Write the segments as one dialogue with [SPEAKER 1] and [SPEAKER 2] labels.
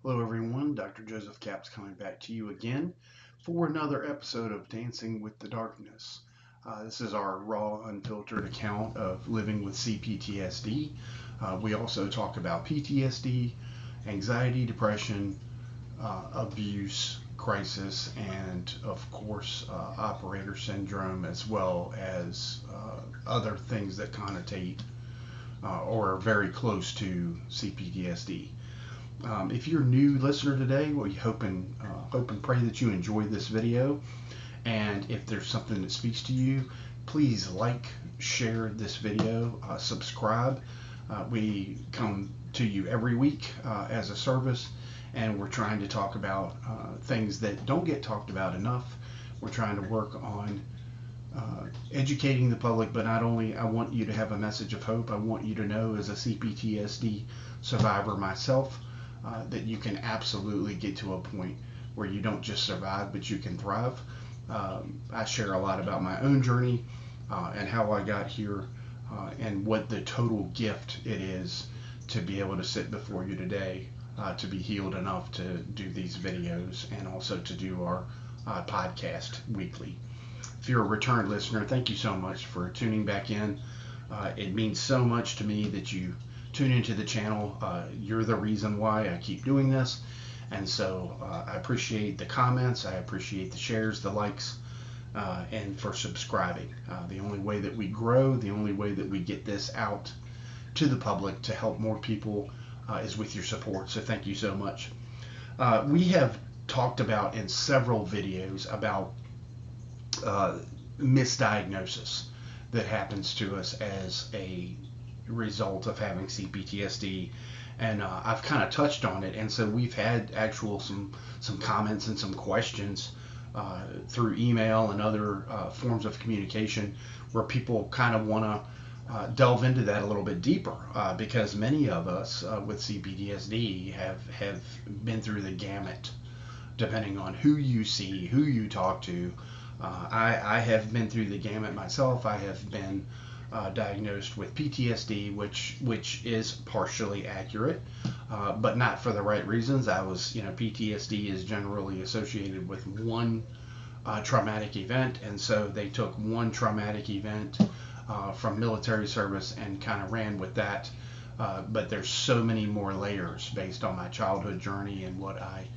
[SPEAKER 1] Hello, everyone. Dr. Joseph Capps coming back to you again for another episode of Dancing with the Darkness. This is our raw, unfiltered account of living with CPTSD. We also talk about PTSD, anxiety, depression, abuse, crisis, and of course, operator syndrome, as well as other things that connotate or are very close to CPTSD. If you're a new listener today, we hope and pray that you enjoy this video. And if there's something that speaks to you, please like, share this video, subscribe. We come to you every week as a service, and we're trying to talk about things that don't get talked about enough. We're trying to work on educating the public, but not only. I want you to have a message of hope. I want you to know, as a CPTSD survivor myself, that you can absolutely get to a point where you don't just survive, but you can thrive. I share a lot about my own journey and how I got here, and what the total gift it is to be able to sit before you today, to be healed enough to do these videos and also to do our podcast weekly. If you're a return listener, thank you so much for tuning back in. It means so much to me that you tune into the channel. You're the reason why I keep doing this. And so I appreciate the comments, I appreciate the shares, the likes, and for subscribing. The only way that we grow, the only way that we get this out to the public to help more people is with your support. So thank you so much. We have talked about in several videos about misdiagnosis that happens to us as a result of having CPTSD, and I've kind of touched on it. And so we've had some comments and some questions through email and other forms of communication where people kind of want to delve into that a little bit deeper, because many of us with CPTSD have been through the gamut, depending on who you see, who you talk to. I have been through the gamut myself. I have been diagnosed with PTSD, which is partially accurate, but not for the right reasons. PTSD is generally associated with one traumatic event, and so they took one traumatic event from military service and kind of ran with that. But there's so many more layers based on my childhood journey and what I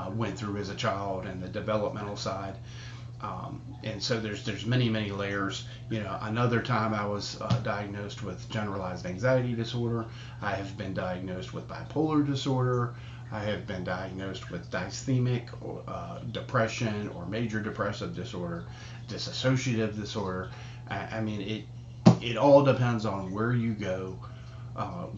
[SPEAKER 1] went through as a child and the developmental side. And so there's many layers. Another time I was diagnosed with generalized anxiety disorder. I have been diagnosed with bipolar disorder. I have been diagnosed with dysthemic or depression or major depressive disorder, dissociative disorder. I mean, it all depends on where you go,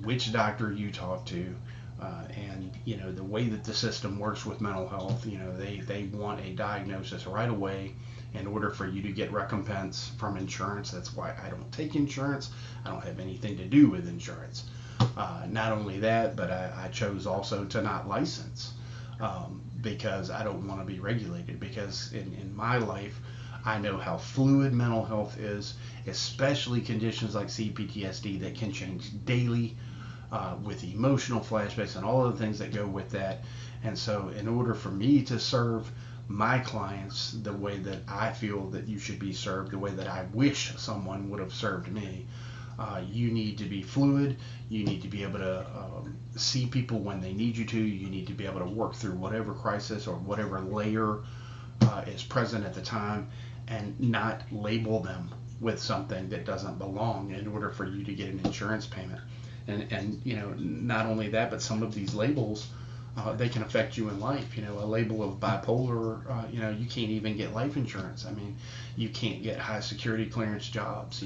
[SPEAKER 1] which doctor you talk to. And the way that the system works with mental health, they want a diagnosis right away in order for you to get recompense from insurance. That's why I don't take insurance. I don't have anything to do with insurance. Not only that, but I chose also to not license, because I don't want to be regulated, because in my life I know how fluid mental health is, especially conditions like CPTSD that can change daily, with emotional flashbacks and all of the things that go with that. And so in order for me to serve my clients the way that I feel that you should be served, the way that I wish someone would have served me, you need to be fluid. You need to be able to see people when they need you to. You need to be able to work through whatever crisis or whatever layer is present at the time, and not label them with something that doesn't belong in order for you to get an insurance payment. And not only that, but some of these labels, they can affect you in life. A label of bipolar, you can't even get life insurance. I mean, you can't get high security clearance jobs.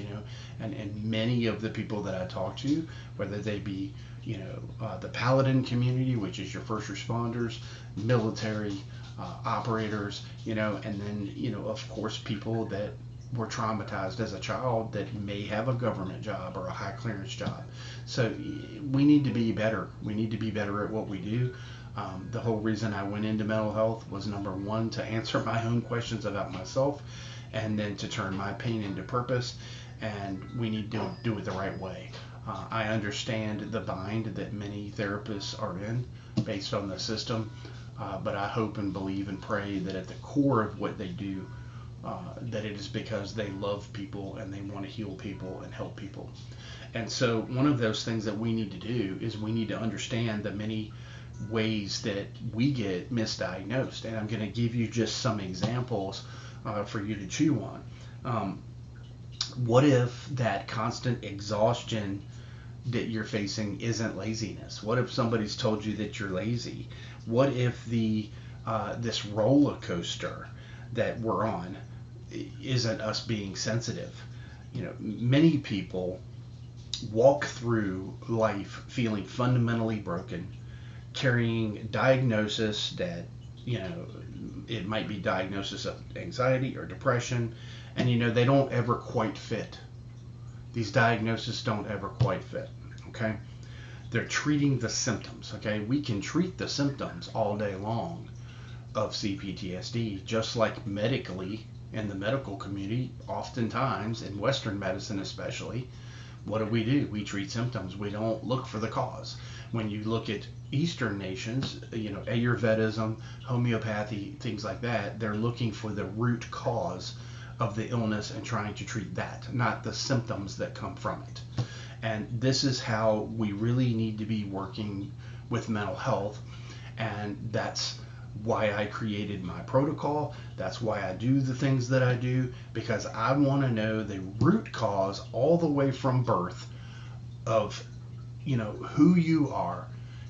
[SPEAKER 1] And many of the people that I talk to, whether they be the paladin community, which is your first responders, military, operators, and then of course people that were traumatized as a child that may have a government job or a high clearance job. So we need to be better. We need to be better at what we do. The whole reason I went into mental health was, number one, to answer my own questions about myself, and then to turn my pain into purpose. And we need to do it the right way. I understand the bind that many therapists are in based on the system, but I hope and believe and pray that at the core of what they do, that it is because they love people and they want to heal people and help people. And so one of those things that we need to do is we need to understand the many ways that we get misdiagnosed. And I'm going to give you just some examples for you to chew on. What if that constant exhaustion that you're facing isn't laziness? What if somebody's told you that you're lazy? What if this roller coaster that we're on isn't us being sensitive? Many people walk through life feeling fundamentally broken, carrying diagnosis that, it might be diagnosis of anxiety or depression, and they don't ever quite fit. These diagnoses don't ever quite fit, okay? They're treating the symptoms, okay? We can treat the symptoms all day long of CPTSD, just like medically in the medical community, oftentimes, in Western medicine especially. What do? We treat symptoms. We don't look for the cause. When you look at Eastern nations, Ayurvedism, homeopathy, things like that, they're looking for the root cause of the illness and trying to treat that, not the symptoms that come from it. And this is how we really need to be working with mental health. And that's why I created my protocol. That's why I do the things that I do, because I want to know the root cause all the way from birth of, who you are.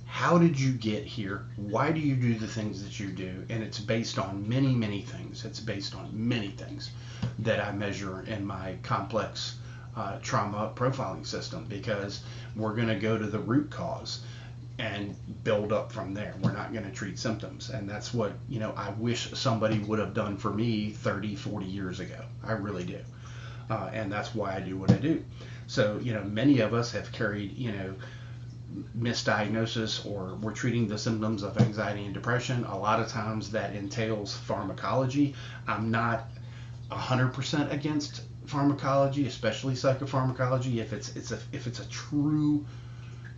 [SPEAKER 1] How did you get here? Why do you do the things that you do? And it's based on many, many things. It's based on many things that I measure in my complex trauma profiling system, because we're going to go to the root cause and build up from there. We're not going to treat symptoms. And that's what, I wish somebody would have done for me 30, 40 years ago. I really do. And that's why I do what I do. So, many of us have carried, misdiagnosis, or we're treating the symptoms of anxiety and depression. A lot of times that entails pharmacology. I'm not 100% against pharmacology, especially psychopharmacology, if it's a true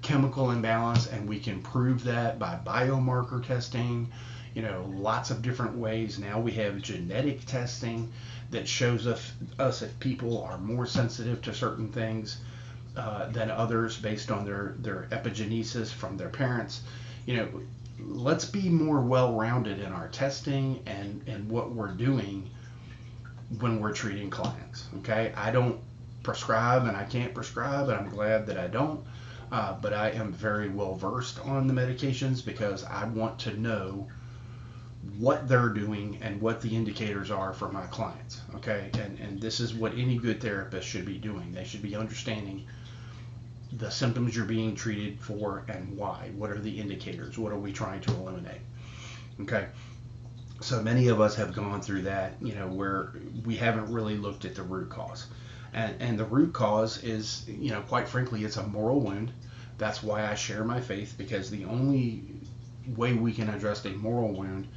[SPEAKER 1] chemical imbalance and we can prove that by biomarker testing, lots of different ways. Now we have genetic testing that shows us if people are more sensitive to certain things than others based on their epigenesis from their parents. Let's be more well-rounded in our testing and what we're doing when we're treating clients, okay? I don't prescribe, and I can't prescribe, and I'm glad that I don't, but I am very well versed on the medications because I want to know what they're doing and what the indicators are for my clients, okay? And this is what any good therapist should be doing. They should be understanding the symptoms you're being treated for and why. What are the indicators? What are we trying to eliminate? Okay. So many of us have gone through that, where we haven't really looked at the root cause. And the root cause is, quite frankly, it's a moral wound. That's why I share my faith, because the only way we can address a moral wound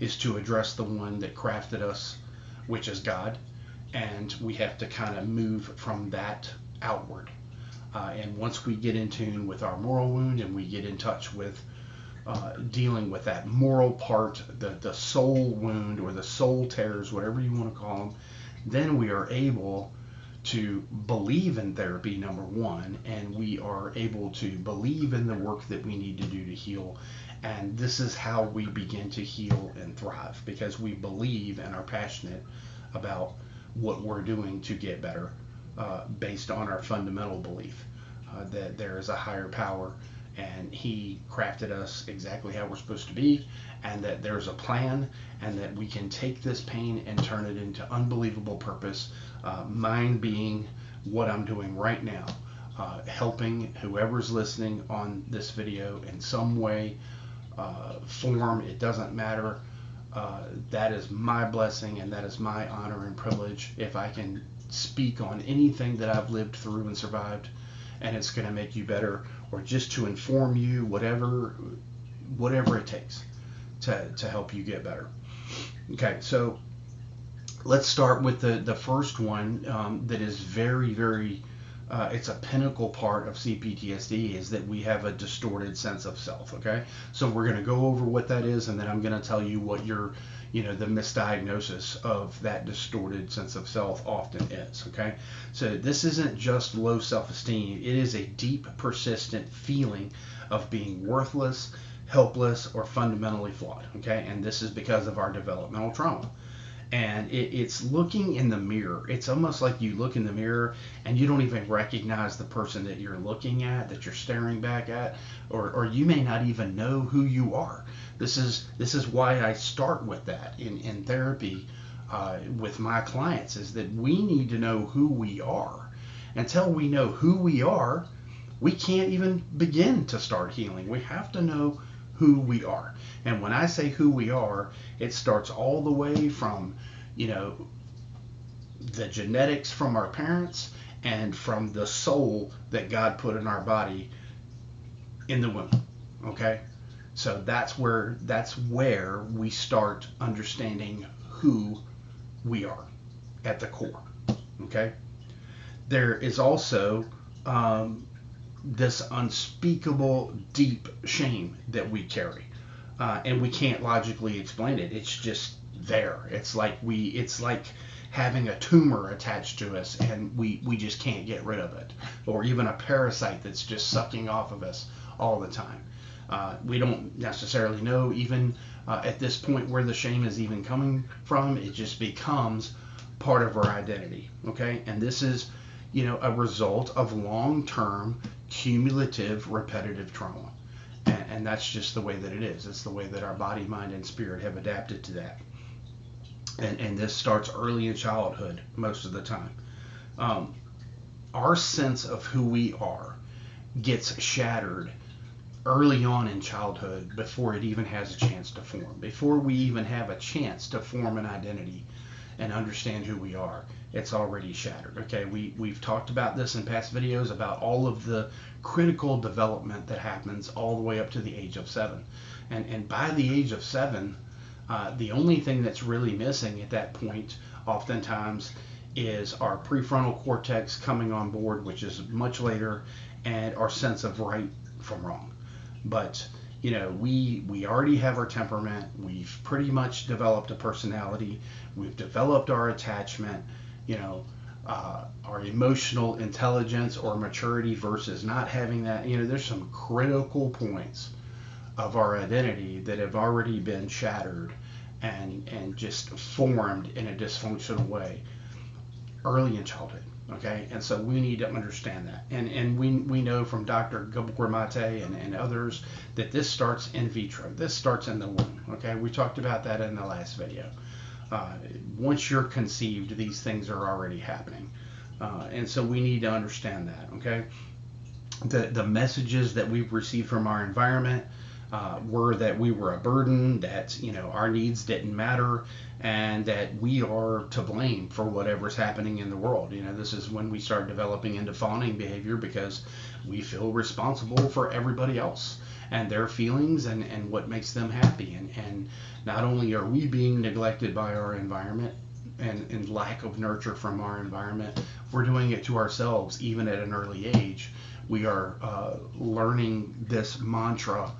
[SPEAKER 1] is to address the one that crafted us, which is God. And we have to kind of move from that outward. And once we get in tune with our moral wound and we get in touch with dealing with that moral part, the soul wound or the soul tears, whatever you want to call them, then we are able to believe in therapy, number one, and we are able to believe in the work that we need to do to heal. And this is how we begin to heal and thrive, because we believe and are passionate about what we're doing to get better, based on our fundamental belief that there is a higher power and he crafted us exactly how we're supposed to be, and that there's a plan, and that we can take this pain and turn it into unbelievable purpose. Mine being what I'm doing right now, helping whoever's listening on this video in some way, form, it doesn't matter. That is my blessing, and that is my honor and privilege if I can speak on anything that I've lived through and survived, and it's going to make you better, or just to inform you, whatever it takes to help you get better. Okay, so let's start with the first one that is very, very it's a pinnacle part of CPTSD, is that we have a distorted sense of self. Okay, so we're going to go over what that is, and then I'm going to tell you what the misdiagnosis of that distorted sense of self often is. Okay, so this isn't just low self-esteem. It is a deep, persistent feeling of being worthless, helpless, or fundamentally flawed. Okay, and this is because of our developmental trauma. And it's looking in the mirror. It's almost like you look in the mirror and you don't even recognize the person that you're looking at, that you're staring back at, or you may not even know who you are. This is why I start with that in therapy with my clients, is that we need to know who we are. Until we know who we are, we can't even begin to start healing. We have to know who we are. And when I say who we are, it starts all the way from, the genetics from our parents and from the soul that God put in our body in the womb. Okay? So that's where we start understanding who we are at the core. Okay? There is also this unspeakable deep shame that we carry, and we can't logically explain it. It's just there. It's like having a tumor attached to us, and we just can't get rid of it, or even a parasite that's just sucking off of us all the time. We don't necessarily know even at this point where the shame is even coming from. It just becomes part of our identity. Okay, and this is a result of long-term cumulative repetitive trauma, and that's just the way that it is. It's the way that our body, mind, and spirit have adapted to that, and this starts early in childhood most of the time. Our sense of who we are gets shattered early on in childhood before it even has a chance to form. Before we even have a chance to form an identity and understand who we are, it's already shattered. Okay, we've talked about this in past videos about all of the critical development that happens all the way up to the age of 7. And by the age of 7, the only thing that's really missing at that point oftentimes is our prefrontal cortex coming on board, which is much later, and our sense of right from wrong. But we already have our temperament. We've pretty much developed a personality. We've developed our attachment, our emotional intelligence or maturity versus not having that. There's some critical points of our identity that have already been shattered and just formed in a dysfunctional way early in childhood. Okay, and so we need to understand that, and we know from Dr. Gabor Mate and others that this starts in vitro. This starts in the womb. Okay, we talked about that in the last video. Once you're conceived, these things are already happening, and so we need to understand that. Okay, the messages that we've received from our environment were that we were a burden, that our needs didn't matter, and that we are to blame for whatever's happening in the world. This is when we start developing into fawning behavior, because we feel responsible for everybody else and their feelings and what makes them happy. And not only are we being neglected by our environment and lack of nurture from our environment, we're doing it to ourselves even at an early age. We are learning this mantra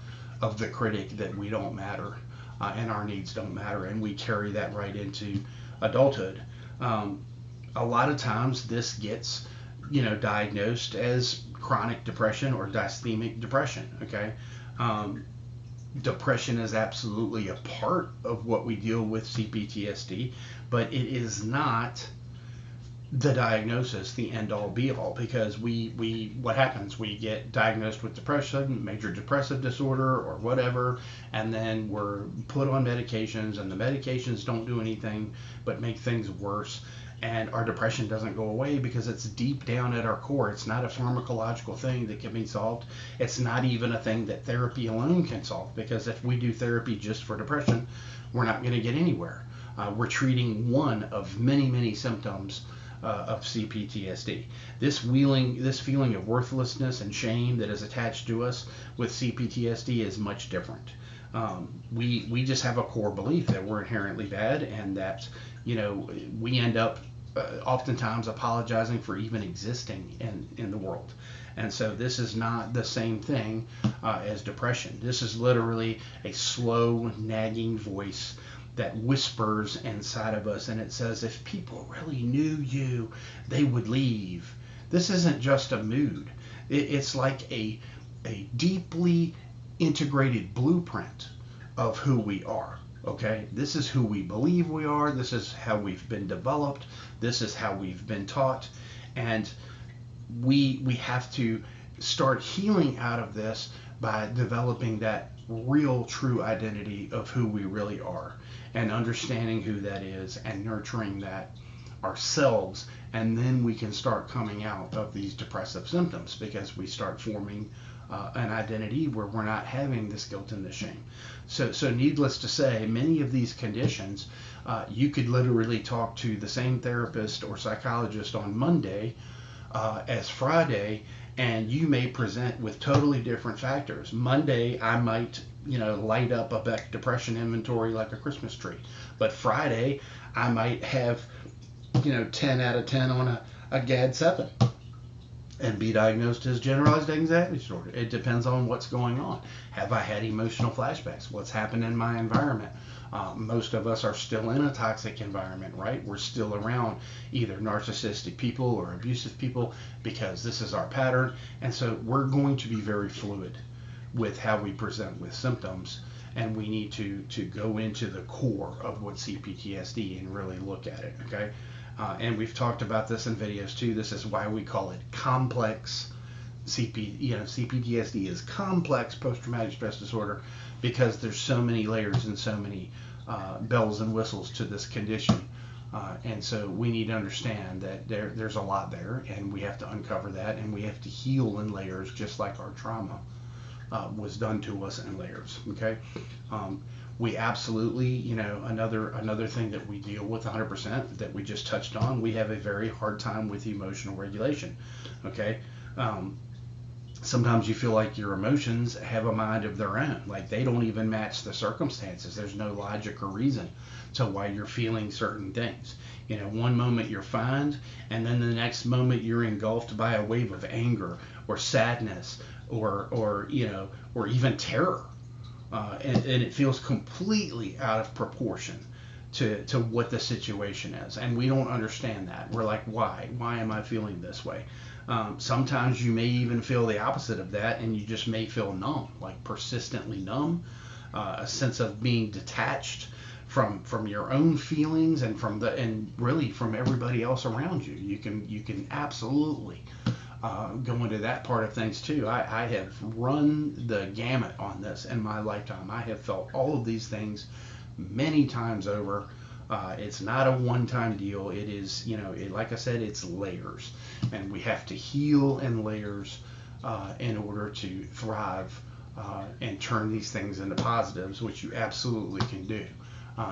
[SPEAKER 1] of the critic that we don't matter and our needs don't matter, and we carry that right into adulthood. A lot of times this gets diagnosed as chronic depression or dysthemic depression. Okay, depression is absolutely a part of what we deal with CPTSD, but it is not the diagnosis, the end-all be-all, because what happens, we get diagnosed with depression, major depressive disorder or whatever, and then we're put on medications, and the medications don't do anything but make things worse, and our depression doesn't go away because it's deep down at our core. It's not a pharmacological thing that can be solved. It's not even a thing that therapy alone can solve, because if we do therapy just for depression, we're not going to get anywhere. We're treating one of many symptoms of CPTSD. This feeling of worthlessness and shame that is attached to us with CPTSD is much different. We just have a core belief that we're inherently bad, and that we end up oftentimes apologizing for even existing in the world. And so this is not the same thing as depression. This is literally a slow, nagging voice that whispers inside of us, and it says, if people really knew you, they would leave. This isn't just a mood. It's like a deeply integrated blueprint of who we are. Okay, this is who we believe we are. This is how we've been developed. This is how we've been taught, and we have to start healing out of this by developing that real, true identity of who we really are, and understanding who that is, and nurturing that ourselves. And then we can start coming out of these depressive symptoms, because we start forming an identity where we're not having this guilt and this shame. So needless to say, many of these conditions, you could literally talk to the same therapist or psychologist on Monday as Friday, and you may present with totally different factors. Monday, I might, light up a Beck depression inventory like a Christmas tree. But Friday, I might have, 10 out of 10 on a GAD-7 and be diagnosed as generalized anxiety disorder. It depends on what's going on. Have I had emotional flashbacks? What's happened in my environment? Most of us are still in a toxic environment, right? We're still around either narcissistic people or abusive people, because this is our pattern. And so we're going to be very fluid with how we present with symptoms, and we need to go into the core of what CPTSD and really look at it, okay? And we've talked about this in videos too. This is why we call it complex CPTSD is complex post-traumatic stress disorder, because there's so many layers and so many bells and whistles to this condition. And so we need to understand that there's a lot there, and we have to uncover that, and we have to heal in layers, just like our trauma was done to us in layers, okay? We absolutely, another thing that we deal with 100% that we just touched on, we have a very hard time with emotional regulation, okay? Sometimes you feel like your emotions have a mind of their own, like they don't even match the circumstances. There's no logic or reason to why you're feeling certain things. One moment you're fine, and then the next moment you're engulfed by a wave of anger or sadness or even terror. And it feels completely out of proportion to what the situation is. And we don't understand that. We're like, why? Why am I feeling this way? Sometimes you may even feel the opposite of that, and you just may feel numb, like persistently numb, a sense of being detached from your own feelings and really from everybody else around you. You can absolutely go into that part of things too. I have run the gamut on this in my lifetime. I have felt all of these things many times over. It's not a one-time deal. It is, like I said, it's layers, and we have to heal in layers in order to thrive and turn these things into positives, which you absolutely can do.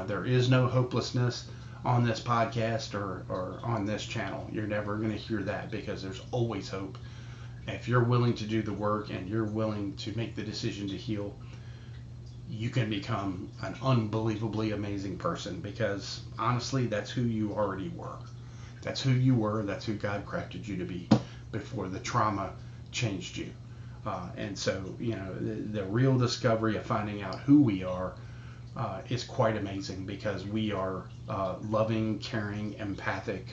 [SPEAKER 1] There is no hopelessness on this podcast or on this channel. You're never going to hear that, because there's always hope. If you're willing to do the work and you're willing to make the decision to heal, you can become an unbelievably amazing person, because honestly, that's who you already were. That's who you were. That's who God crafted you to be before the trauma changed you. And so, the real discovery of finding out who we are is quite amazing, because we are loving, caring, empathic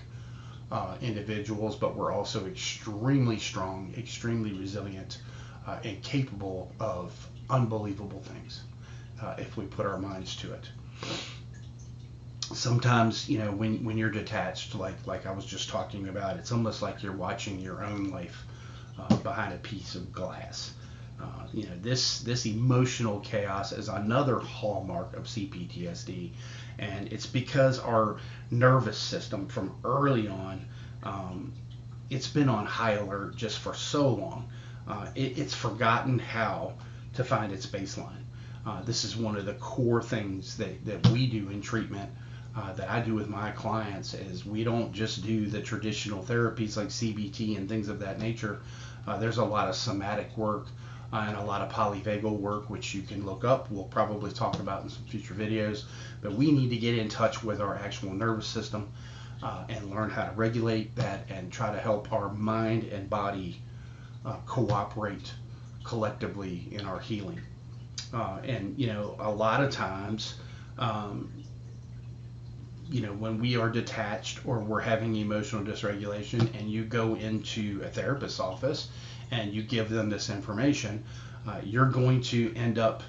[SPEAKER 1] individuals, but we're also extremely strong, extremely resilient, and capable of unbelievable things if we put our minds to it. Sometimes, when you're detached, like I was just talking about, it's almost like you're watching your own life behind a piece of glass. This emotional chaos is another hallmark of CPTSD, and it's because our nervous system from early on, it's been on high alert just for so long. It's forgotten how to find its baseline. This is one of the core things that we do in treatment, that I do with my clients, is we don't just do the traditional therapies like CBT and things of that nature. There's a lot of somatic work and a lot of polyvagal work, which you can look up. We'll probably talk about in some future videos, but we need to get in touch with our actual nervous system and learn how to regulate that and try to help our mind and body cooperate collectively in our healing. And a lot of times, um, when we are detached or we're having emotional dysregulation, and you go into a therapist's office and you give them this information, you're going to end up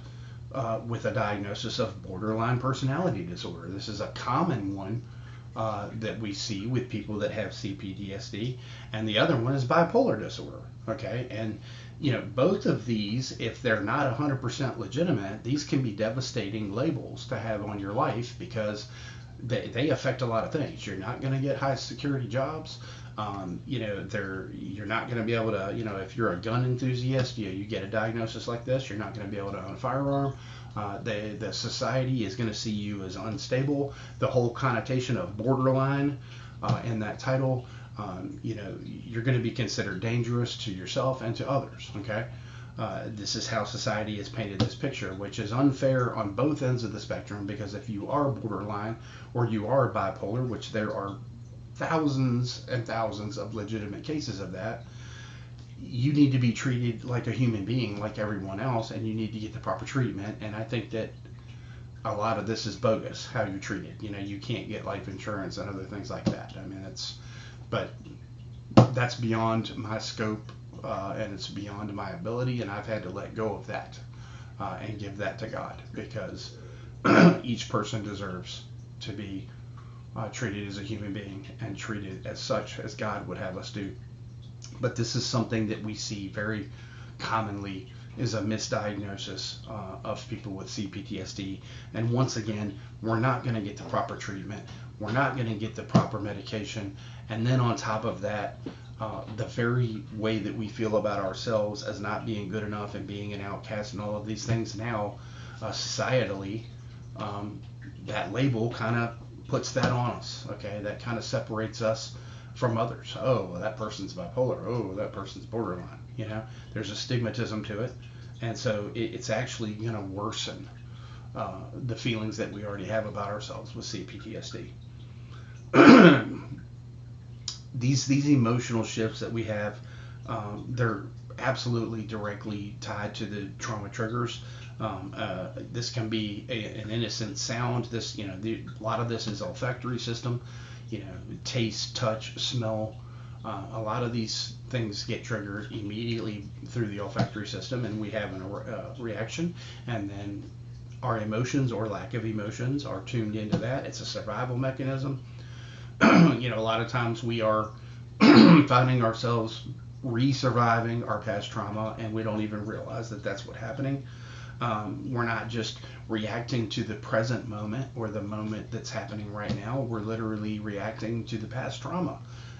[SPEAKER 1] with a diagnosis of borderline personality disorder. This is a common one that we see with people that have CPTSD, and the other one is bipolar disorder. Okay, and both of these, if they're not 100% legitimate, these can be devastating labels to have on your life, because they affect a lot of things. You're not going to get high security jobs. You're not going to be able to, if you're a gun enthusiast, you get a diagnosis like this, you're not going to be able to own a firearm. The society is going to see you as unstable. The whole connotation of borderline in that title, you're going to be considered dangerous to yourself and to others. Okay. This is how society has painted this picture, which is unfair on both ends of the spectrum, because if you are borderline or you are bipolar, which there are thousands and thousands of legitimate cases of that, you need to be treated like a human being, like everyone else, and you need to get the proper treatment. And I think that a lot of this is bogus, how you're treated. You can't get life insurance and other things like that. I mean, but that's beyond my scope, and it's beyond my ability, and I've had to let go of that and give that to God, because each person deserves to be treated as a human being and treated as such as God would have us do. But this is something that we see very commonly, is a misdiagnosis of people with CPTSD. And once again, we're not going to get the proper treatment. We're not going to get the proper medication. And then on top of that, the very way that we feel about ourselves as not being good enough and being an outcast and all of these things now, societally, that label kind of puts that on us. Okay, that kind of separates us from others. Oh, well, that person's bipolar. Oh, that person's borderline. There's a stigmatism to it, and so it's actually going to worsen the feelings that we already have about ourselves with CPTSD. These emotional shifts that we have, they're absolutely directly tied to the trauma triggers. This can be an innocent sound. A lot of this is olfactory system. Taste, touch, smell. A lot of these things get triggered immediately through the olfactory system, and we have a reaction, and then our emotions or lack of emotions are tuned into that. It's a survival mechanism. A lot of times we are finding ourselves re-surviving our past trauma, and we don't even realize that that's what's happening. We're not just reacting to the present moment or the moment that's happening right now. We're literally reacting to the past trauma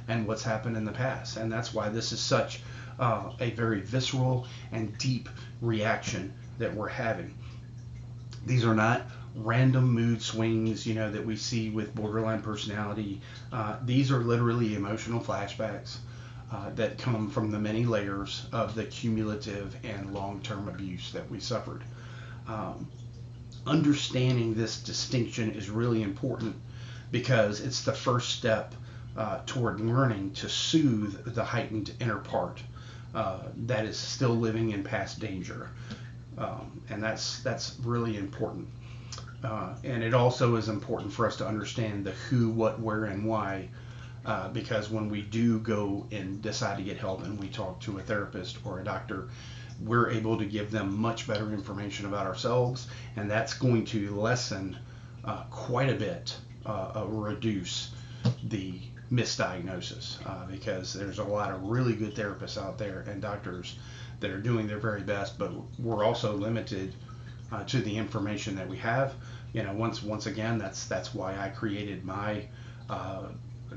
[SPEAKER 1] and what's happened in the past. And that's why this is such a very visceral and deep reaction that we're having. These are not random mood swings, that we see with borderline personality. These are literally emotional flashbacks that come from the many layers of the cumulative and long-term abuse that we suffered. Understanding this distinction is really important, because it's the first step toward learning to soothe the heightened inner part that is still living in past danger. And that's really important. And it also is important for us to understand the who, what, where, and why, because when we do go and decide to get help and we talk to a therapist or a doctor, we're able to give them much better information about ourselves, and that's going to lessen quite a bit, reduce the misdiagnosis, because there's a lot of really good therapists out there and doctors that are doing their very best, but we're also limited to the information that we have. Once again, that's why I created my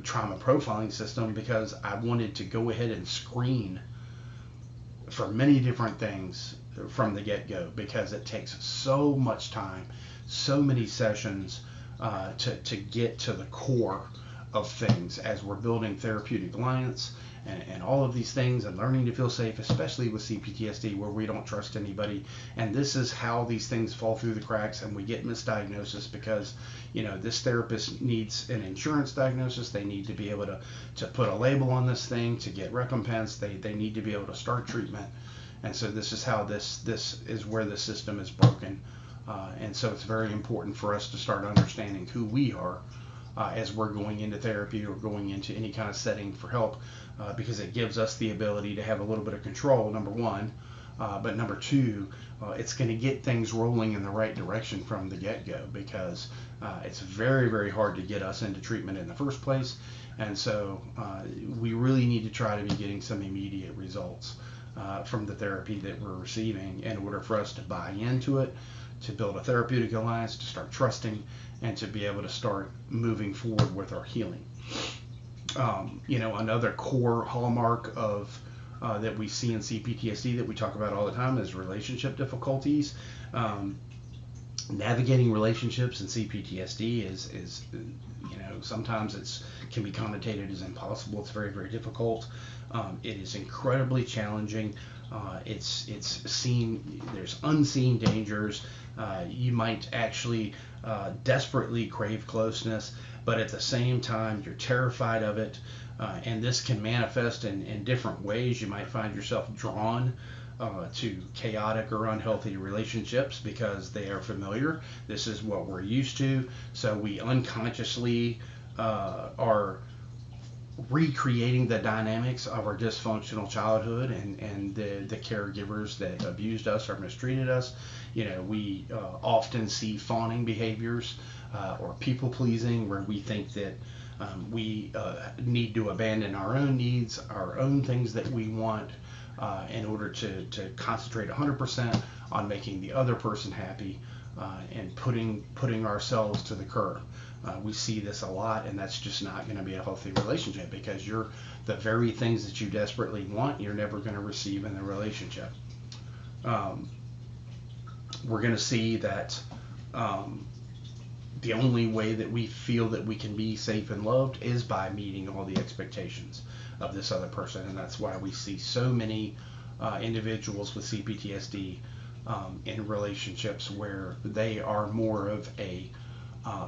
[SPEAKER 1] trauma profiling system, because I wanted to go ahead and screen for many different things from the get-go, because it takes so much time, so many sessions to get to the core of things as we're building therapeutic alliance and all of these things and learning to feel safe, especially with CPTSD where we don't trust anybody. And this is how these things fall through the cracks and we get misdiagnosis because, this therapist needs an insurance diagnosis. They need to be able to put a label on this thing to get recompense. They need to be able to start treatment. And so this is how this is where the system is broken. And so it's very important for us to start understanding who we are as we're going into therapy or going into any kind of setting for help, because it gives us the ability to have a little bit of control, number one. But number two, it's going to get things rolling in the right direction from the get-go, because it's very, very hard to get us into treatment in the first place. And so we really need to try to be getting some immediate results from the therapy that we're receiving in order for us to buy into it, to build a therapeutic alliance, to start trusting, and to be able to start moving forward with our healing. Another core hallmark of that we see in CPTSD that we talk about all the time is relationship difficulties. Navigating relationships in CPTSD is sometimes it can be connotated as impossible. It's very, very difficult. It is incredibly challenging. It's seen. There's unseen dangers. You might actually desperately crave closeness, but at the same time you're terrified of it. And this can manifest in different ways. You might find yourself drawn to chaotic or unhealthy relationships because they are familiar. This is what we're used to. So we unconsciously are recreating the dynamics of our dysfunctional childhood and the caregivers that abused us or mistreated us. We often see fawning behaviors or people pleasing, where we think that we need to abandon our own needs, our own things that we want, in order to concentrate 100% on making the other person happy, and putting ourselves to the curb. We see this a lot, and that's just not going to be a healthy relationship, because you're the very things that you desperately want, you're never going to receive in the relationship. We're going to see that the only way that we feel that we can be safe and loved is by meeting all the expectations of this other person, and that's why we see so many individuals with CPTSD in relationships where they are more of a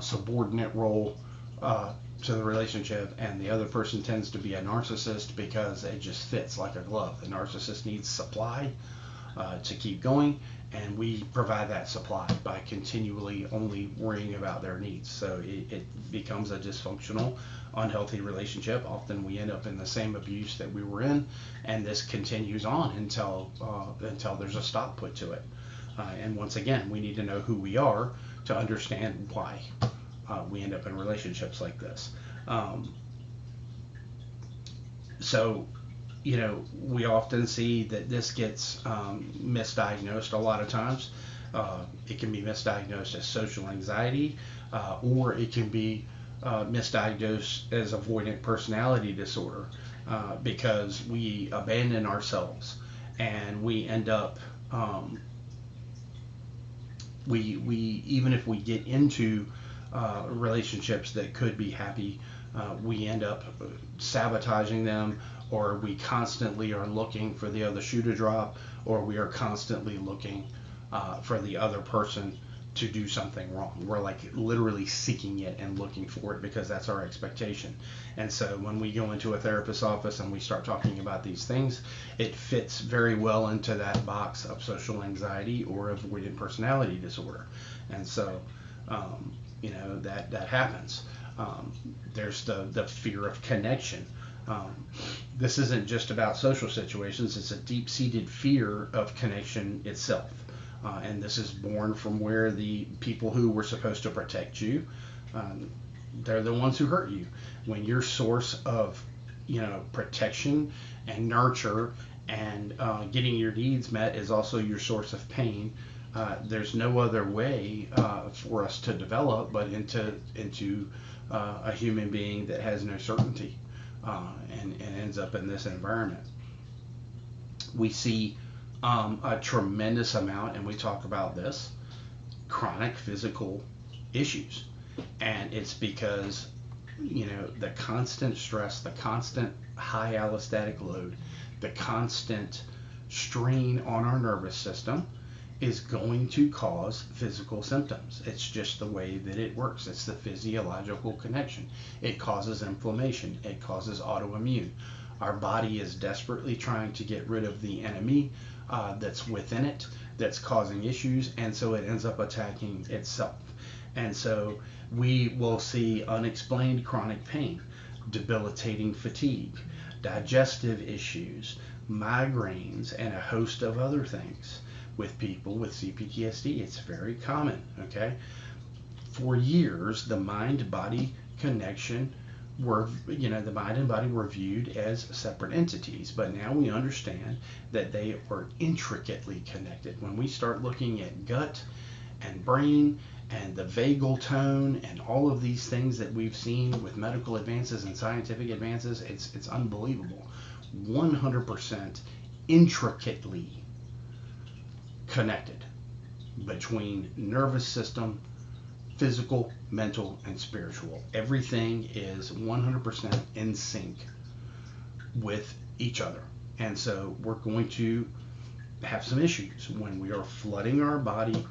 [SPEAKER 1] subordinate role to the relationship, and the other person tends to be a narcissist because it just fits like a glove. The narcissist needs supply to keep going, and we provide that supply by continually only worrying about their needs. So it becomes a dysfunctional, unhealthy relationship. Often we end up in the same abuse that we were in, and this continues on until there's a stop put to it. And once again, we need to know who we are to understand why we end up in relationships like this. So we often see that this gets misdiagnosed a lot of times. It can be misdiagnosed as social anxiety, or it can be misdiagnosed as avoidant personality disorder, because we abandon ourselves and we end up we even if we get into relationships that could be happy, we end up sabotaging them, or we constantly are looking for the other shoe to drop, or we are constantly looking for the other person to do something wrong. We're like literally seeking it and looking for it because that's our expectation. And so when we go into a therapist's office and we start talking about these things, it fits very well into that box of social anxiety or avoidant personality disorder. And so that happens. There's the fear of connection. This isn't just about social situations, it's a deep-seated fear of connection itself. And this is born from where the people who were supposed to protect you, they're the ones who hurt you. When your source of protection and nurture and getting your needs met is also your source of pain, there's no other way for us to develop but into a human being that has no certainty, and ends up in this environment. We see a tremendous amount, and we talk about this, chronic physical issues. And it's because the constant stress, the constant high allostatic load, the constant strain on our nervous system is going to cause physical symptoms. It's just the way that it works. It's the physiological connection. It causes inflammation. It causes autoimmune. Our body is desperately trying to get rid of the enemy that's within it, that's causing issues, and so it ends up attacking itself. And so we will see unexplained chronic pain, debilitating fatigue, digestive issues, migraines, and a host of other things with people with CPTSD. It's very common, okay? For years, the mind-body connection the mind and body were viewed as separate entities, but now we understand that they are intricately connected. When we start looking at gut and brain and the vagal tone and all of these things that we've seen with medical advances and scientific advances, it's unbelievable. 100% intricately connected between nervous system, physical, mental, and spiritual. Everything is 100% in sync with each other. And so we're going to have some issues when we are flooding our body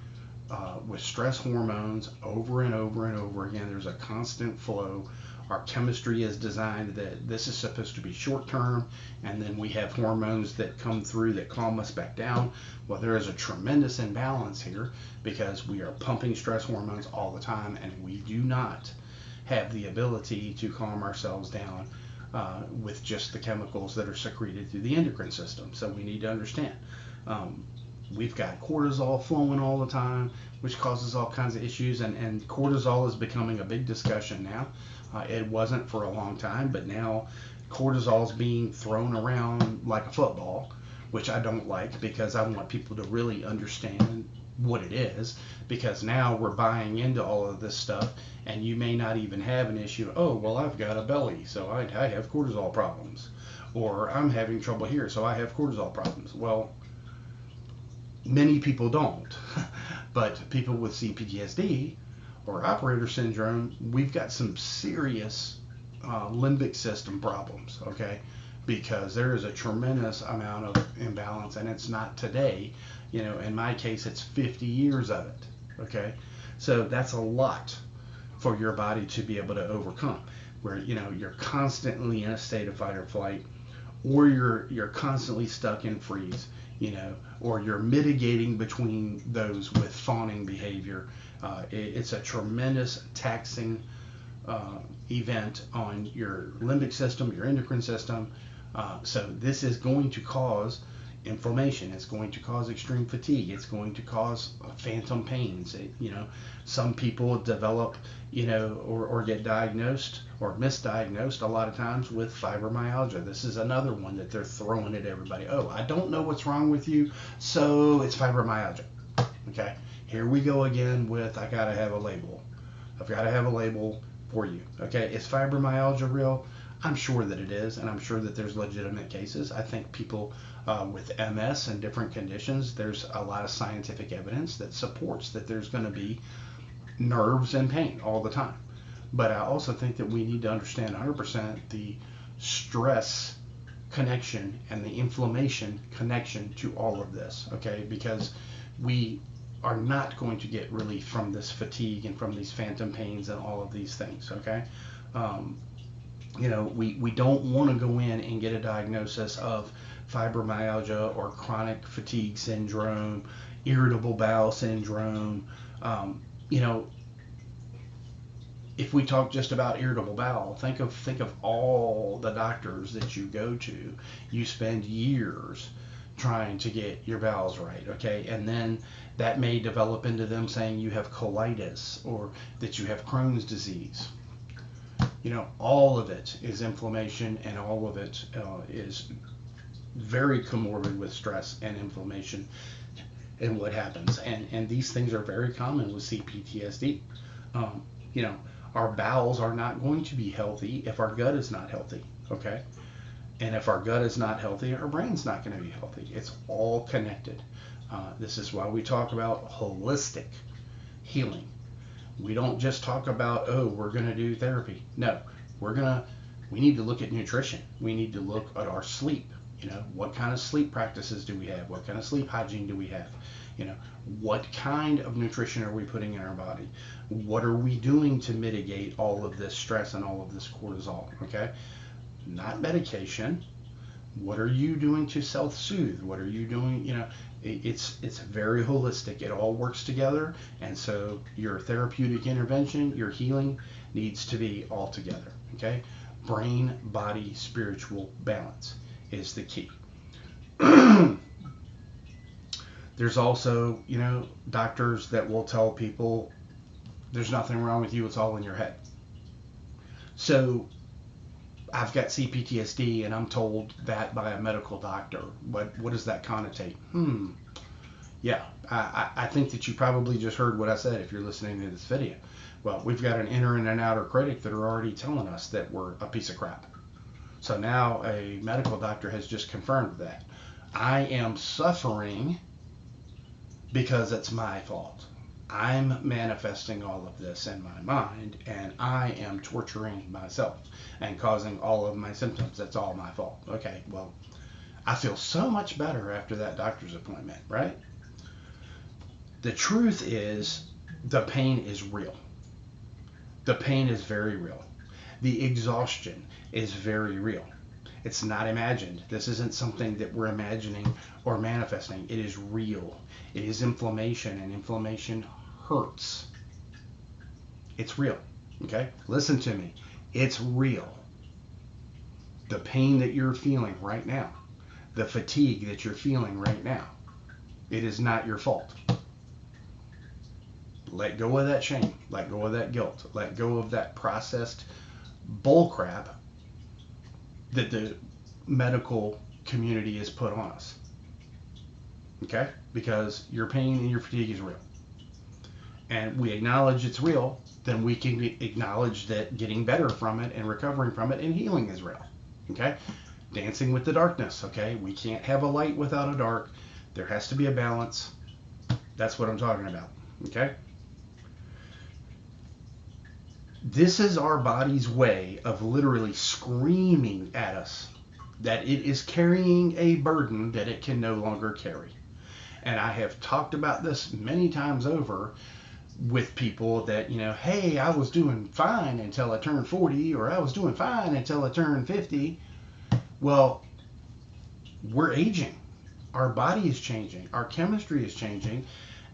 [SPEAKER 1] with stress hormones over and over and over again. There's a constant flow. Our chemistry is designed that this is supposed to be short term, and then we have hormones that come through that calm us back down. Well, there is a tremendous imbalance here because we are pumping stress hormones all the time, and we do not have the ability to calm ourselves down with just the chemicals that are secreted through the endocrine system. So we need to understand. We've got cortisol flowing all the time, which causes all kinds of issues, and cortisol is becoming a big discussion now. It wasn't for a long time, but now cortisol is being thrown around like a football, which I don't like because I want people to really understand what it is, because now we're buying into all of this stuff, and you may not even have an issue. Oh, well, I've got a belly, so I have cortisol problems. Or I'm having trouble here, so I have cortisol problems. Well, many people don't. But people with CPTSD or operator syndrome, we've got some serious limbic system problems, okay? Because there is a tremendous amount of imbalance, and it's not today. In my case, it's 50 years of it, okay? So that's a lot for your body to be able to overcome, where, you're constantly in a state of fight or flight, or you're constantly stuck in freeze, or you're mitigating between those with fawning behavior. It's a tremendous taxing event on your limbic system, your endocrine system. So this is going to cause inflammation. It's going to cause extreme fatigue. It's going to cause phantom pains. Some people develop, or get diagnosed or misdiagnosed a lot of times with fibromyalgia. This is another one that they're throwing at everybody. Oh, I don't know what's wrong with you, so it's fibromyalgia. Okay, here we go again with I gotta have a label. I've got to have a label for you. Okay, is fibromyalgia real? I'm sure that it is, and I'm sure that there's legitimate cases. I think people with MS and different conditions, there's a lot of scientific evidence that supports that there's going to be nerves and pain all the time. But I also think that we need to understand 100% the stress connection and the inflammation connection to all of this, okay? Because we are not going to get relief from this fatigue and from these phantom pains and all of these things, okay? We don't want to go in and get a diagnosis of fibromyalgia or chronic fatigue syndrome, irritable bowel syndrome. If we talk just about irritable bowel, think of all the doctors that you go to. You spend years trying to get your bowels right, okay? And then that may develop into them saying you have colitis or that you have Crohn's disease. All of it is inflammation, and all of it is very comorbid with stress and inflammation and what happens. And these things are very common with CPTSD. Our bowels are not going to be healthy if our gut is not healthy, okay? And if our gut is not healthy, our brain's not going to be healthy. It's all connected. This is why we talk about holistic healing. We don't just talk about, oh, we're going to do therapy. No, we need to look at nutrition. We need to look at our sleep. What kind of sleep practices do we have? What kind of sleep hygiene do we have? What kind of nutrition are we putting in our body? What are we doing to mitigate all of this stress and all of this cortisol? Okay, not medication. What are you doing to self-soothe? What are you doing? It's very holistic. It all works together, and so your therapeutic intervention, your healing, needs to be all together. Okay, brain, body, spiritual balance is the key. There's also, doctors that will tell people there's nothing wrong with you, it's all in your head. So I've got CPTSD and I'm told that by a medical doctor. What does that connotate? Yeah, I think that you probably just heard what I said if you're listening to this video. Well, we've got an inner and an outer critic that are already telling us that we're a piece of crap. So now a medical doctor has just confirmed that. I am suffering because it's my fault. I'm manifesting all of this in my mind, and I am torturing myself and causing all of my symptoms. That's all my fault. Okay, well, I feel so much better after that doctor's appointment, right? The truth is, the pain is real. The pain is very real. The exhaustion is very real. It's not imagined. This isn't something that we're imagining or manifesting. It is real. It is inflammation, and inflammation hurts. It's real. Okay? Listen to me. It's real. The pain that you're feeling right now, the fatigue that you're feeling right now, it is not your fault. Let go of that shame. Let go of that guilt. Let go of that processed bullcrap that the medical community has put on us. Okay? Because your pain and your fatigue is real. And we acknowledge it's real, then we can acknowledge that getting better from it and recovering from it and healing is real. Okay? Dancing with the darkness. Okay? We can't have a light without a dark. There has to be a balance. That's what I'm talking about. Okay? This is our body's way of literally screaming at us that it is carrying a burden that it can no longer carry. And I have talked about this many times over with people that, hey, I was doing fine until I turned 40, or I was doing fine until I turned 50. Well, we're aging. Our body is changing. Our chemistry is changing.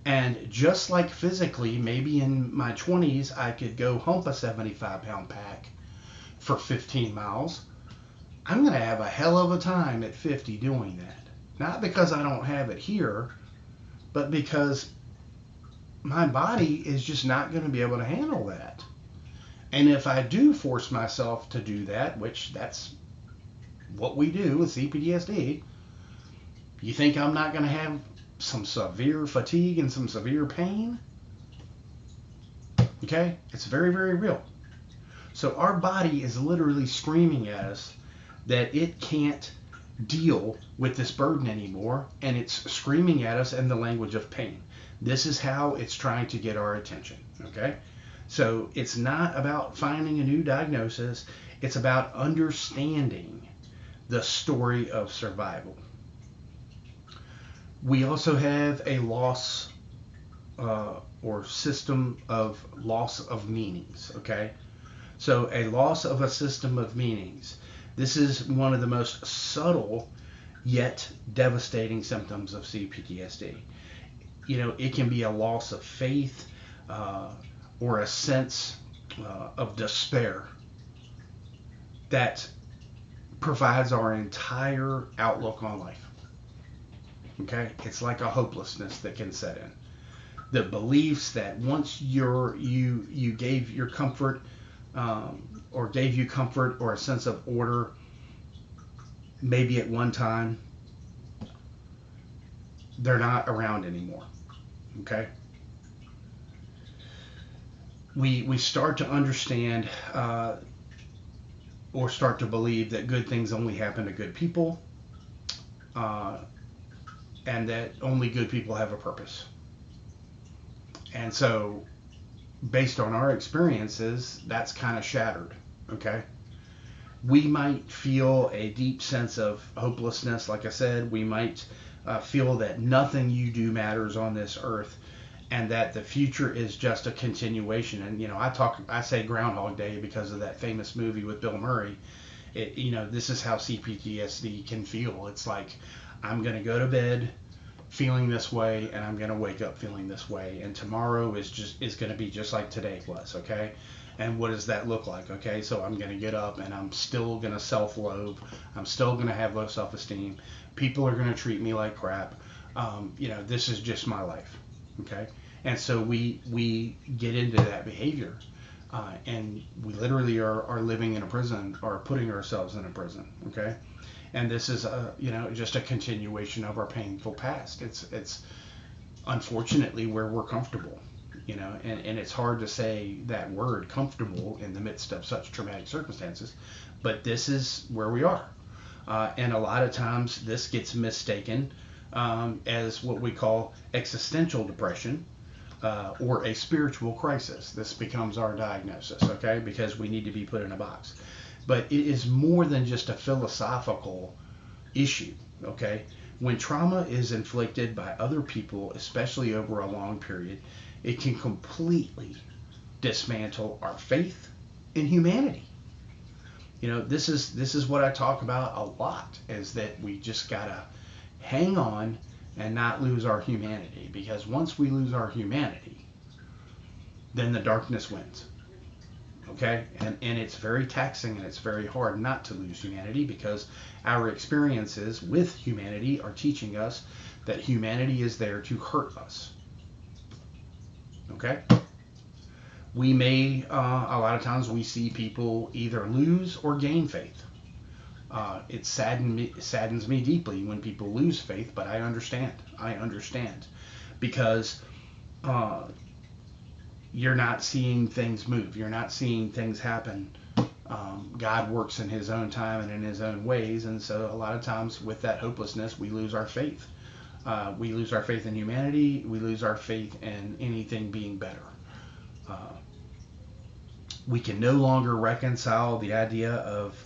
[SPEAKER 1] And just like physically, maybe in my 20s, I could go hump a 75-pound pack for 15 miles. I'm going to have a hell of a time at 50 doing that. Not because I don't have it here, but because my body is just not going to be able to handle that. And if I do force myself to do that, which that's what we do with CPTSD, you think I'm not going to have some severe fatigue and some severe pain? Okay? It's very, very real. So our body is literally screaming at us that it can't deal with this burden anymore, and it's screaming at us in the language of pain. This is how it's trying to get our attention. Okay? So it's not about finding a new diagnosis. It's about understanding the story of survival. We also have a loss or system of loss of meanings, okay? So a loss of a system of meanings. This is one of the most subtle yet devastating symptoms of CPTSD. It can be a loss of faith or a sense of despair that provides our entire outlook on life. Okay, it's like a hopelessness that can set in. The beliefs that once you gave your comfort or gave you comfort or a sense of order, maybe at one time, they're not around anymore. Okay, we start to understand or start to believe that good things only happen to good people. And that only good people have a purpose. And so based on our experiences, that's kind of shattered. Okay. We might feel a deep sense of hopelessness. Like I said, we might feel that nothing you do matters on this earth, and that the future is just a continuation. And I say Groundhog Day because of that famous movie with Bill Murray. This is how CPTSD can feel. It's like, I'm gonna go to bed feeling this way, and I'm gonna wake up feeling this way, and tomorrow is gonna be just like today was. Okay. And what does that look like? Okay, so I'm going to get up and I'm still going to self-loathe. I'm still going to have low self-esteem. People are going to treat me like crap. This is just my life. Okay, and so we get into that behavior, and we literally are living in a prison, or putting ourselves in a prison. Okay, and this is just a continuation of our painful past. It's unfortunately where we're comfortable. And it's hard to say that word, comfortable, in the midst of such traumatic circumstances, but this is where we are. And a lot of times this gets mistaken as what we call existential depression, or a spiritual crisis. This becomes our diagnosis, okay, because we need to be put in a box. But it is more than just a philosophical issue, okay? When trauma is inflicted by other people, especially over a long period, it can completely dismantle our faith in humanity. This is what I talk about a lot, is that we just gotta hang on and not lose our humanity, because once we lose our humanity, then the darkness wins. Okay, and it's very taxing, and it's very hard not to lose humanity, because our experiences with humanity are teaching us that humanity is there to hurt us. Okay, we may a lot of times we see people either lose or gain faith. It saddens me deeply when people lose faith, but I understand because you're not seeing things move, you're not seeing things happen. God works in his own time and in his own ways, and so a lot of times with that hopelessness, we lose our faith. We lose our faith in humanity. We lose our faith in anything being better. We can no longer reconcile the idea of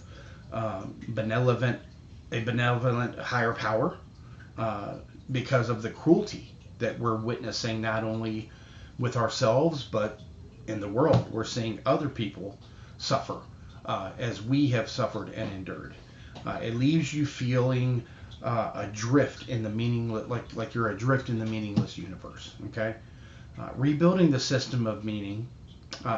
[SPEAKER 1] a benevolent higher power, because of the cruelty that we're witnessing, not only with ourselves but in the world. We're seeing other people suffer as we have suffered and endured. It leaves you feeling adrift in the meaningless, like you're adrift in the meaningless universe. Okay, rebuilding the system of meaning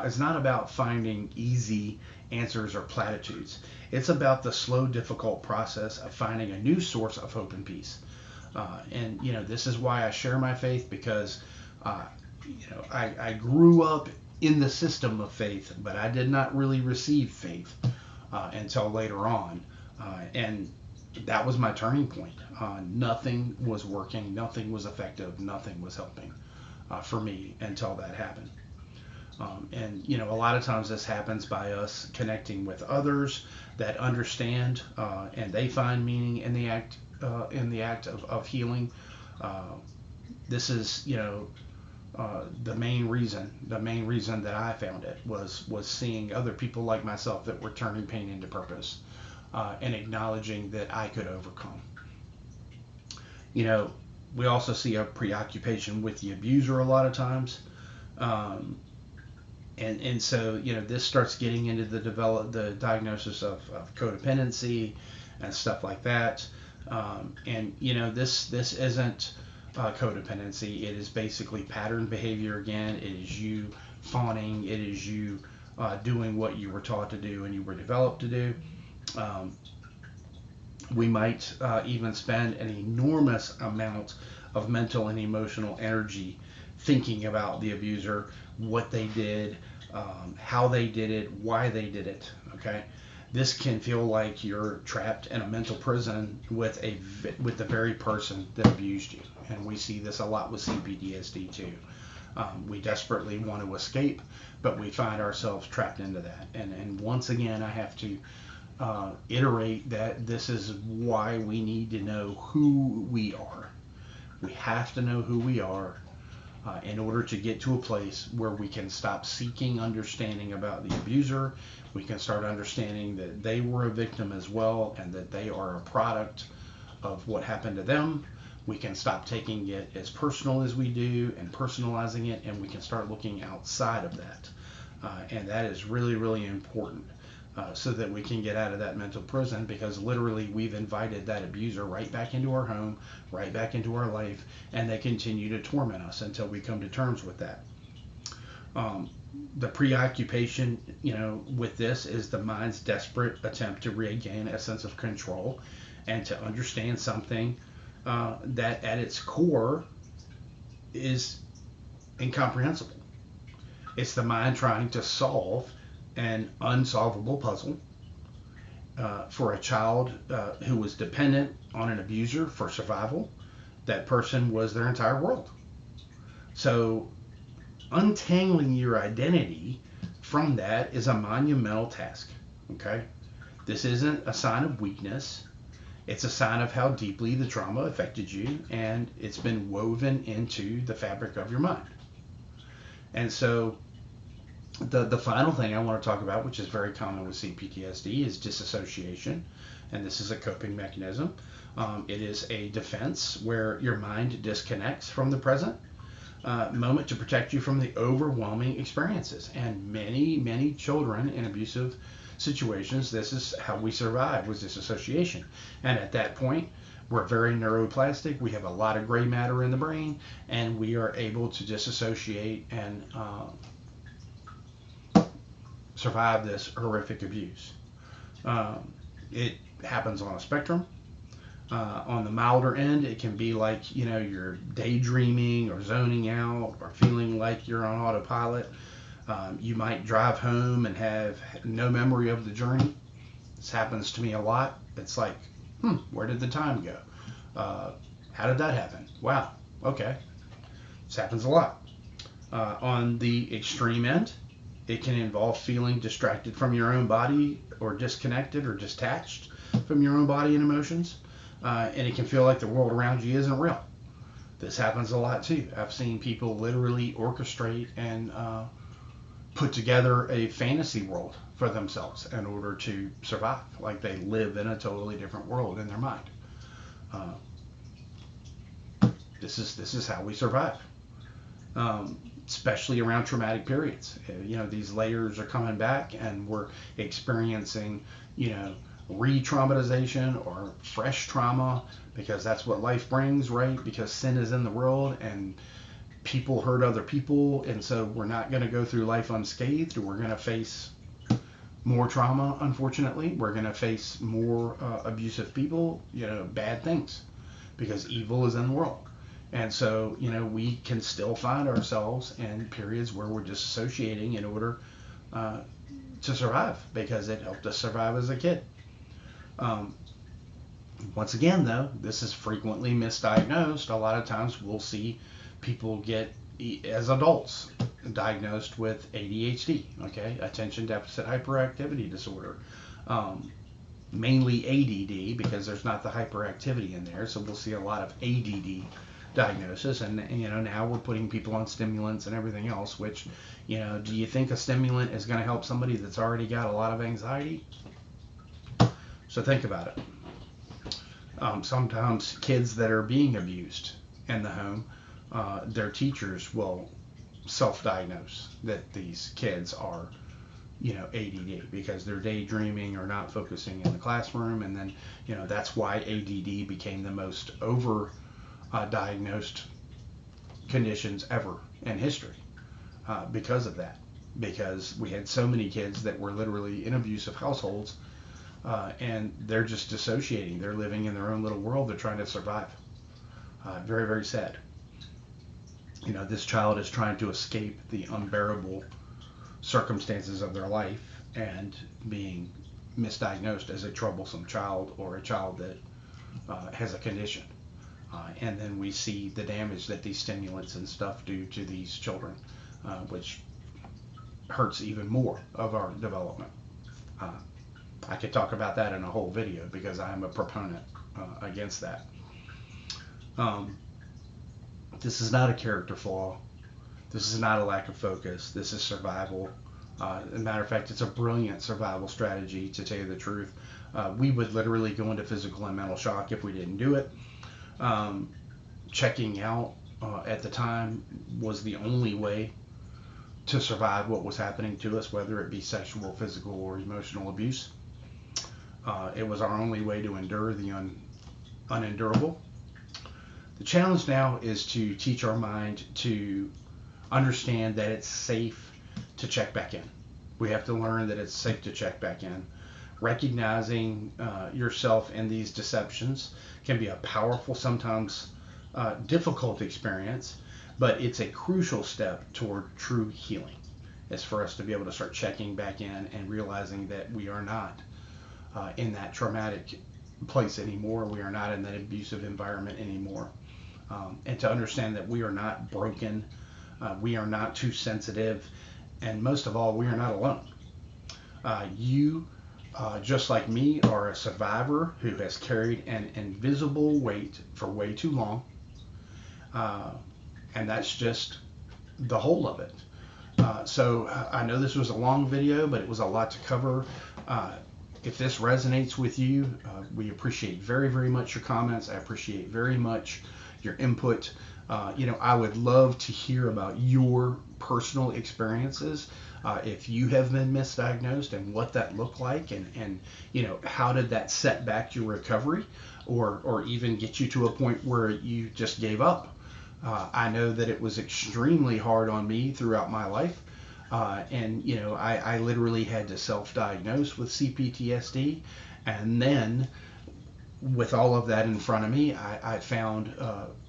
[SPEAKER 1] is not about finding easy answers or platitudes. It's about the slow, difficult process of finding a new source of hope and peace. And this is why I share my faith, because I grew up in the system of faith, but I did not really receive faith until later on, and that was my turning point. Nothing was working, nothing was effective, nothing was helping for me until that happened. And a lot of times this happens by us connecting with others that understand, and they find meaning in the act of healing. This is the main reason that I found it was seeing other people like myself that were turning pain into purpose, and acknowledging that I could overcome. We also see a preoccupation with the abuser a lot of times. And so this starts getting into the diagnosis of codependency and stuff like that. And this isn't codependency. It is basically pattern behavior again. It is you fawning. It is you doing what you were taught to do and you were developed to do. We might even spend an enormous amount of mental and emotional energy thinking about the abuser, what they did, how they did it, why they did it. Okay, this can feel like you're trapped in a mental prison with the very person that abused you, and we see this a lot with CPTSD too. We desperately want to escape, but we find ourselves trapped into that. And once again, I have to iterate that this is why we need to know who we are. We have to know who we are. in order to get to a place where we can stop seeking understanding about the abuser. We can start understanding that they were a victim as well, and that they are a product of what happened to them. We can stop taking it as personal as we do and personalizing it, and we can start looking outside of that. And that is really, really important, so that we can get out of that mental prison, because literally we've invited that abuser right back into our home, right back into our life, and they continue to torment us until we come to terms with that. The preoccupation, with this is the mind's desperate attempt to regain a sense of control and to understand something that at its core is incomprehensible. It's the mind trying to solve an unsolvable puzzle. For a child who was dependent on an abuser for survival, that person was their entire world. So untangling your identity from that is a monumental task. Okay? This isn't a sign of weakness. It's a sign of how deeply the trauma affected you, and it's been woven into the fabric of your mind. And so the final thing I want to talk about, which is very common with CPTSD, is disassociation. And this is a coping mechanism. It is a defense where your mind disconnects from the present moment to protect you from the overwhelming experiences. And many, many children in abusive situations, this is how we survive, was disassociation. And at that point, we're very neuroplastic. We have a lot of gray matter in the brain, and we are able to disassociate and survive this horrific abuse. It happens on a spectrum. On the milder end, it can be like, you're daydreaming or zoning out or feeling like you're on autopilot. You might drive home and have no memory of the journey. This happens to me a lot. It's like, where did the time go? How did that happen? Wow, okay. This happens a lot. On the extreme end, it can involve feeling distracted from your own body, or disconnected or detached from your own body and emotions. And it can feel like the world around you isn't real. This happens a lot too. I've seen people literally orchestrate and put together a fantasy world for themselves in order to survive. Like they live in a totally different world in their mind. This is how we survive. Especially around traumatic periods. These layers are coming back, and we're experiencing, re-traumatization or fresh trauma, because that's what life brings, right? Because sin is in the world, and people hurt other people, and so we're not going to go through life unscathed. We're going to face more trauma, unfortunately. We're going to face more abusive people, bad things, because evil is in the world. And so, we can still find ourselves in periods where we're disassociating in order to survive, because it helped us survive as a kid. Once again, though, this is frequently misdiagnosed. A lot of times we'll see people get, as adults, diagnosed with ADHD, okay, attention deficit hyperactivity disorder. Mainly ADD, because there's not the hyperactivity in there, so we'll see a lot of ADD diagnosis, and now we're putting people on stimulants and everything else, which, do you think a stimulant is going to help somebody that's already got a lot of anxiety? So think about it. Sometimes kids that are being abused in the home, their teachers will self-diagnose that these kids are, ADD, because they're daydreaming or not focusing in the classroom, and then, that's why ADD became the most diagnosed conditions ever in history, because of that, because we had so many kids that were literally in abusive households, and they're just dissociating. They're living in their own little world. They're trying to survive. Very, very sad. This child is trying to escape the unbearable circumstances of their life and being misdiagnosed as a troublesome child, or a child that has a condition. And then we see the damage that these stimulants and stuff do to these children, which hurts even more of our development. I could talk about that in a whole video, because I'm a proponent against that. This is not a character flaw. This is not a lack of focus. This is survival. As a matter of fact, it's a brilliant survival strategy, to tell you the truth. We would literally go into physical and mental shock if we didn't do it. Checking out at the time was the only way to survive what was happening to us, whether it be sexual, physical, or emotional abuse. It was our only way to endure the unendurable. The challenge now is to teach our mind to understand that it's safe to check back in. We have to learn that it's safe to check back in. Recognizing yourself in these deceptions can be a powerful, sometimes difficult experience, but it's a crucial step toward true healing. It's for us to be able to start checking back in and realizing that we are not in that traumatic place anymore. We are not in that abusive environment anymore. And to understand that we are not broken, we are not too sensitive, and most of all, we are not alone. You, just like me, are a survivor who has carried an invisible weight for way too long, and that's just the whole of it. So I know this was a long video, but it was a lot to cover. If this resonates with you, we appreciate very, very much your comments. I appreciate very much your input. I would love to hear about your personal experiences. If you have been misdiagnosed and what that looked like, and how did that set back your recovery, or even get you to a point where you just gave up. I know that it was extremely hard on me throughout my life. I literally had to self-diagnose with CPTSD, and then with all of that in front of me, I found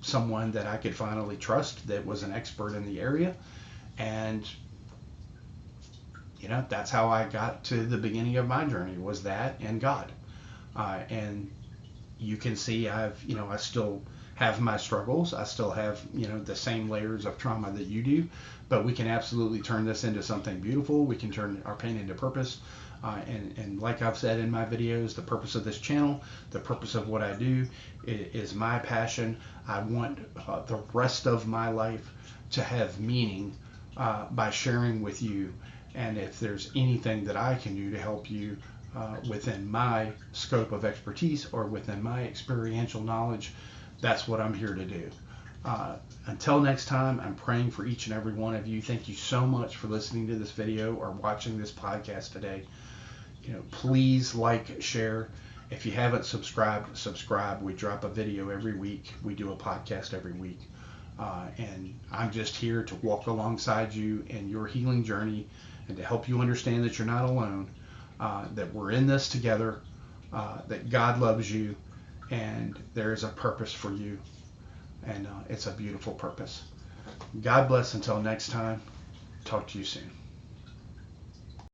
[SPEAKER 1] someone that I could finally trust that was an expert in the area, and that's how I got to the beginning of my journey, was that and God. And you can see I still have my struggles. I still have, the same layers of trauma that you do, but we can absolutely turn this into something beautiful. We can turn our pain into purpose. And like I've said in my videos, the purpose of this channel, the purpose of what I do is my passion. I want the rest of my life to have meaning by sharing with you. And if there's anything that I can do to help you within my scope of expertise or within my experiential knowledge, that's what I'm here to do. Until next time, I'm praying for each and every one of you. Thank you so much for listening to this video or watching this podcast today. Please like, share. If you haven't subscribed, subscribe. We drop a video every week. We do a podcast every week. And I'm just here to walk alongside you in your healing journey and to help you understand that you're not alone, that we're in this together, that God loves you, and there is a purpose for you, and it's a beautiful purpose. God bless until next time. Talk to you soon.